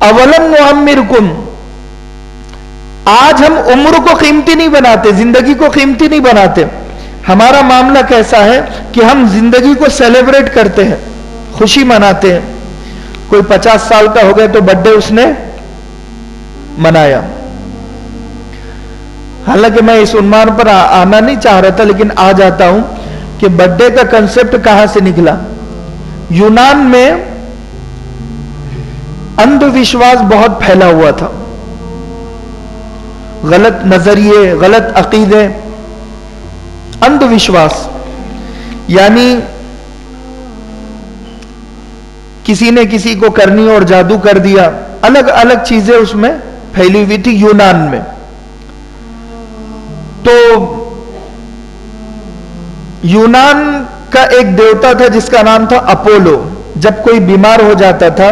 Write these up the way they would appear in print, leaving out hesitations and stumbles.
अवलम नुअम्मिरकुम, आज हम उम्र को कीमती नहीं बनाते, जिंदगी को कीमती नहीं बनाते। हमारा मामला कैसा है कि हम जिंदगी को सेलिब्रेट करते हैं, खुशी मनाते हैं। कोई 50 साल का हो गया तो बर्थडे उसने मनाया। हालांकि मैं इस उन्मान पर आना नहीं चाह रहा था, लेकिन आ जाता हूं कि बर्थडे का कंसेप्ट कहां से निकला। यूनान में अंधविश्वास बहुत फैला हुआ था, गलत नजरिए, गलत अकीदे, अंधविश्वास। यानी किसी ने किसी को करनी और जादू कर दिया, अलग अलग चीजें उसमें फैली हुई थी यूनान में। तो यूनान का एक देवता था जिसका नाम था अपोलो। जब कोई बीमार हो जाता था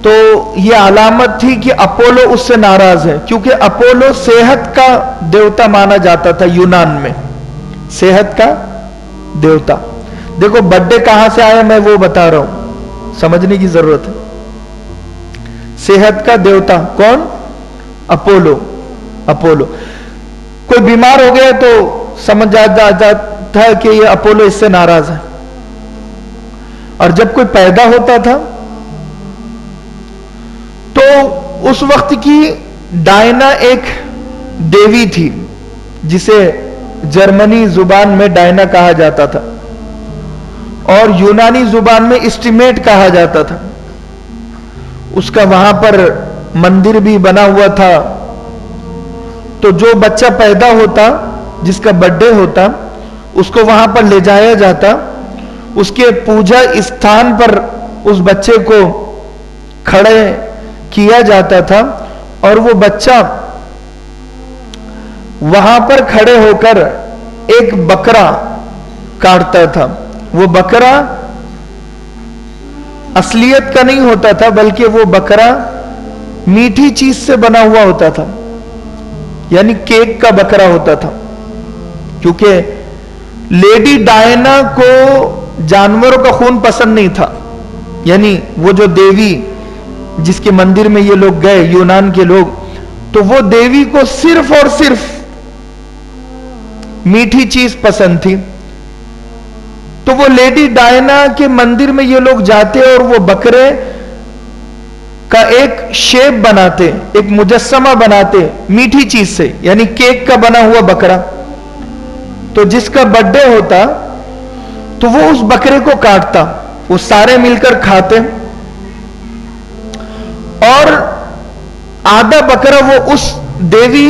तो यह अलामत थी कि अपोलो उससे नाराज है, क्योंकि अपोलो सेहत का देवता माना जाता था यूनान में, सेहत का देवता। देखो बर्थडे कहां से आया मैं वो बता रहा हूं, समझने की जरूरत है। सेहत का देवता कौन? अपोलो। अपोलो कोई बीमार हो गया तो समझ जाता था कि ये अपोलो इससे नाराज है। और जब कोई पैदा होता था तो उस वक्त की डायना एक देवी थी जिसे जर्मनी जुबान में डायना कहा जाता था और यूनानी जुबान में एस्टिमेट कहा जाता था। उसका वहां पर मंदिर भी बना हुआ था। तो जो बच्चा पैदा होता, जिसका बर्थडे होता, उसको वहां पर ले जाया जाता, उसके पूजा स्थान पर उस बच्चे को खड़े किया जाता था और वो बच्चा वहां पर खड़े होकर एक बकरा काटता था। वो बकरा असलियत का नहीं होता था, बल्कि वो बकरा मीठी चीज से बना हुआ होता था, यानी केक का बकरा होता था। क्योंकि लेडी डायना को जानवरों का खून पसंद नहीं था। यानी वो जो देवी जिसके मंदिर में ये लोग गए, यूनान के लोग, तो वो देवी को सिर्फ और सिर्फ मीठी चीज पसंद थी। तो वो लेडी डायना के मंदिर में ये लोग जाते और वो बकरे का एक शेप बनाते, एक मुजस्समा बनाते मीठी चीज से, यानी केक का बना हुआ बकरा। तो जिसका बर्थडे होता तो वो उस बकरे को काटता, वो सारे मिलकर खाते और आधा बकरा वो उस देवी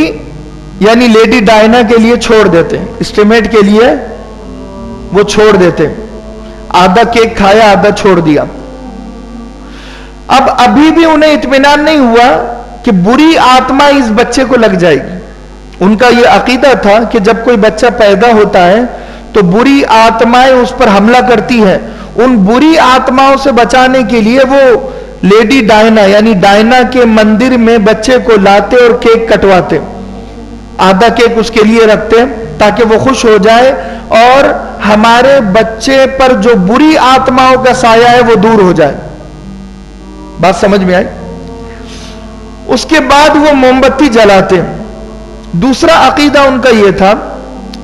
यानी लेडी डायना के लिए छोड़ देते, एस्टिमेट के लिए वो छोड़ देते। आधा केक खाया, आधा छोड़ दिया। अब अभी भी उन्हें इत्मीनान नहीं हुआ कि बुरी आत्मा इस बच्चे को लग जाएगी। उनका यह अकीदा था कि जब कोई बच्चा पैदा होता है तो बुरी आत्माएं उस पर हमला करती हैं। उन बुरी आत्माओं से बचाने के लिए वो लेडी डायना यानी डायना के मंदिर में बच्चे को लाते और केक कटवाते, आधा केक उसके लिए रखते ताकि वो खुश हो जाए और हमारे बच्चे पर जो बुरी आत्माओं का साया है वो दूर हो जाए। बात समझ में आई? उसके बाद वो मोमबत्ती जलाते। दूसरा अकीदा उनका यह था,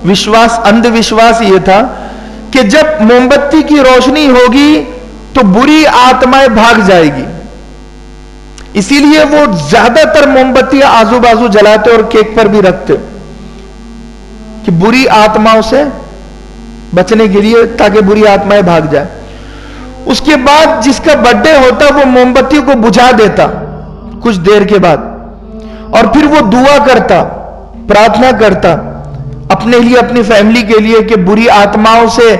विश्वास, अंधविश्वास यह था कि जब मोमबत्ती की रोशनी होगी तो बुरी आत्माएं भाग जाएगी। इसीलिए वो ज्यादातर मोमबत्तियां आजू बाजू जलाते और केक पर भी रखते कि बुरी आत्माओं से बचने के लिए, ताकि बुरी आत्माएं भाग जाए। उसके बाद जिसका बर्थडे होता वो मोमबत्ती को बुझा देता कुछ देर के बाद और फिर वो दुआ करता, प्रार्थना करता अपने लिए, अपनी फैमिली के लिए कि बुरी आत्माओं से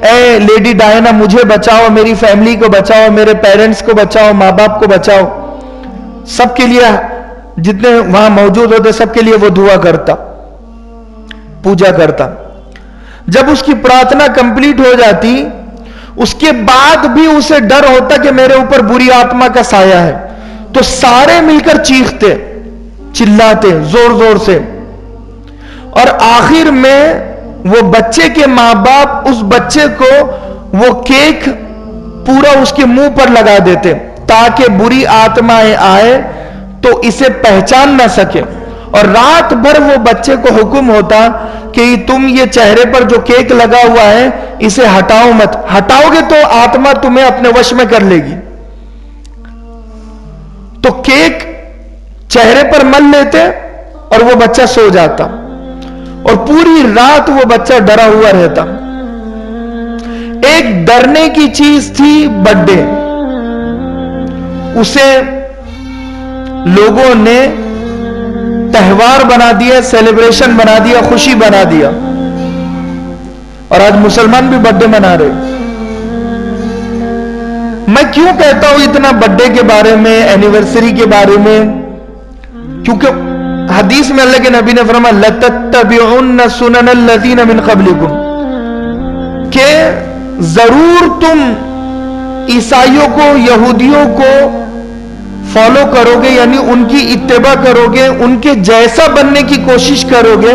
ए लेडी डायना मुझे बचाओ, मेरी फैमिली को बचाओ, मेरे पेरेंट्स को बचाओ, माँ बाप को बचाओ। सबके लिए, जितने वहां मौजूद होते सबके लिए वो दुआ करता, पूजा करता। जब उसकी प्रार्थना कंप्लीट हो जाती उसके बाद भी उसे डर होता कि मेरे ऊपर बुरी आत्मा का साया है, तो सारे मिलकर चीखते, चिल्लाते जोर जोर से और आखिर में वो बच्चे के मां बाप उस बच्चे को वो केक पूरा उसके मुंह पर लगा देते ताकि बुरी आत्माएं आए तो इसे पहचान ना सके। और रात भर वो बच्चे को हुक्म होता कि तुम ये चेहरे पर जो केक लगा हुआ है इसे हटाओ मत, हटाओगे तो आत्मा तुम्हें अपने वश में कर लेगी। तो केक चेहरे पर मल लेते और वो बच्चा सो जाता और पूरी रात वो बच्चा डरा हुआ रहता। एक डरने की चीज थी बर्थडे, उसे लोगों ने त्योहार बना दिया, सेलिब्रेशन बना दिया, खुशी बना दिया। और आज मुसलमान भी बर्थडे मना रहे। मैं क्यों कहता हूं इतना बर्थडे के बारे में, एनिवर्सरी के बारे में? क्योंकि हदीस में अल्लाह के नबी ने फरमाया लतत्तबिउन्न सुननल्लज़ीना मिन क़ब्लिकुम, के जरूर तुम ईसाइयों को, यहूदियों को फॉलो करोगे, यानी उनकी इत्तिबा करोगे, उनके जैसा बनने की कोशिश करोगे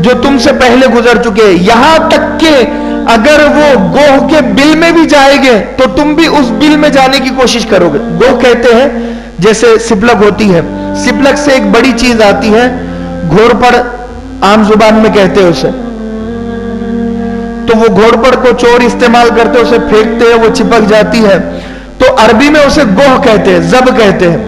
जो तुमसे पहले गुजर चुके हैं। यहां तक कि अगर वो गोह के बिल में भी जाएंगे तो तुम भी उस बिल में जाने की कोशिश करोगे। गोह कहते हैं जैसे सिपलक होती है, सिपलक से एक बड़ी चीज आती है, घोड़पड़ आम जुबान में कहते हैं उसे। तो वो घोड़पड़ को चोर इस्तेमाल करते, उसे फेंकते हैं, वो चिपक जाती है। तो अरबी में उसे गोह कहते हैं, जब कहते हैं।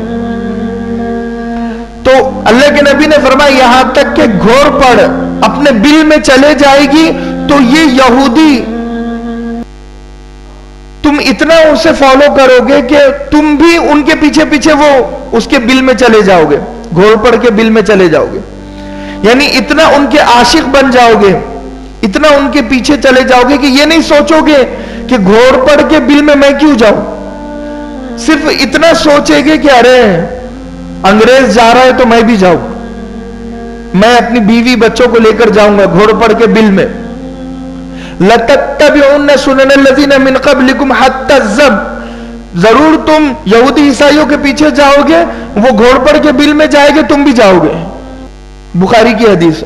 तो अल्लाह के नबी ने फरमाया यहां तक कि घोड़पड़ अपने बिल में चले जाएगी तो ये यहूदी तुम इतना उसे फॉलो करोगे कि तुम भी उनके पीछे पीछे वो उसके बिल में चले जाओगे, घोड़पड़ के बिल में चले जाओगे। यानी इतना उनके आशिक बन जाओगे, इतना उनके पीछे चले जाओगे कि ये नहीं सोचोगे कि घोड़पड़ के बिल में मैं क्यों जाऊं। सिर्फ इतना सोचेगे कि अरे अंग्रेज जा रहा है तो मैं भी जाऊं, मैं अपनी बीवी बच्चों को लेकर जाऊंगा घोड़पड़ के बिल में। लतत्तबिउन्न सुननल्लज़ीना मिन क़ब्लिकुम हत्ता ज़ब, जरूर तुम यहूदी ईसाइयों के पीछे जाओगे, वो घोड़पड़ के बिल में जाएंगे, तुम भी जाओगे। बुखारी की हदीस।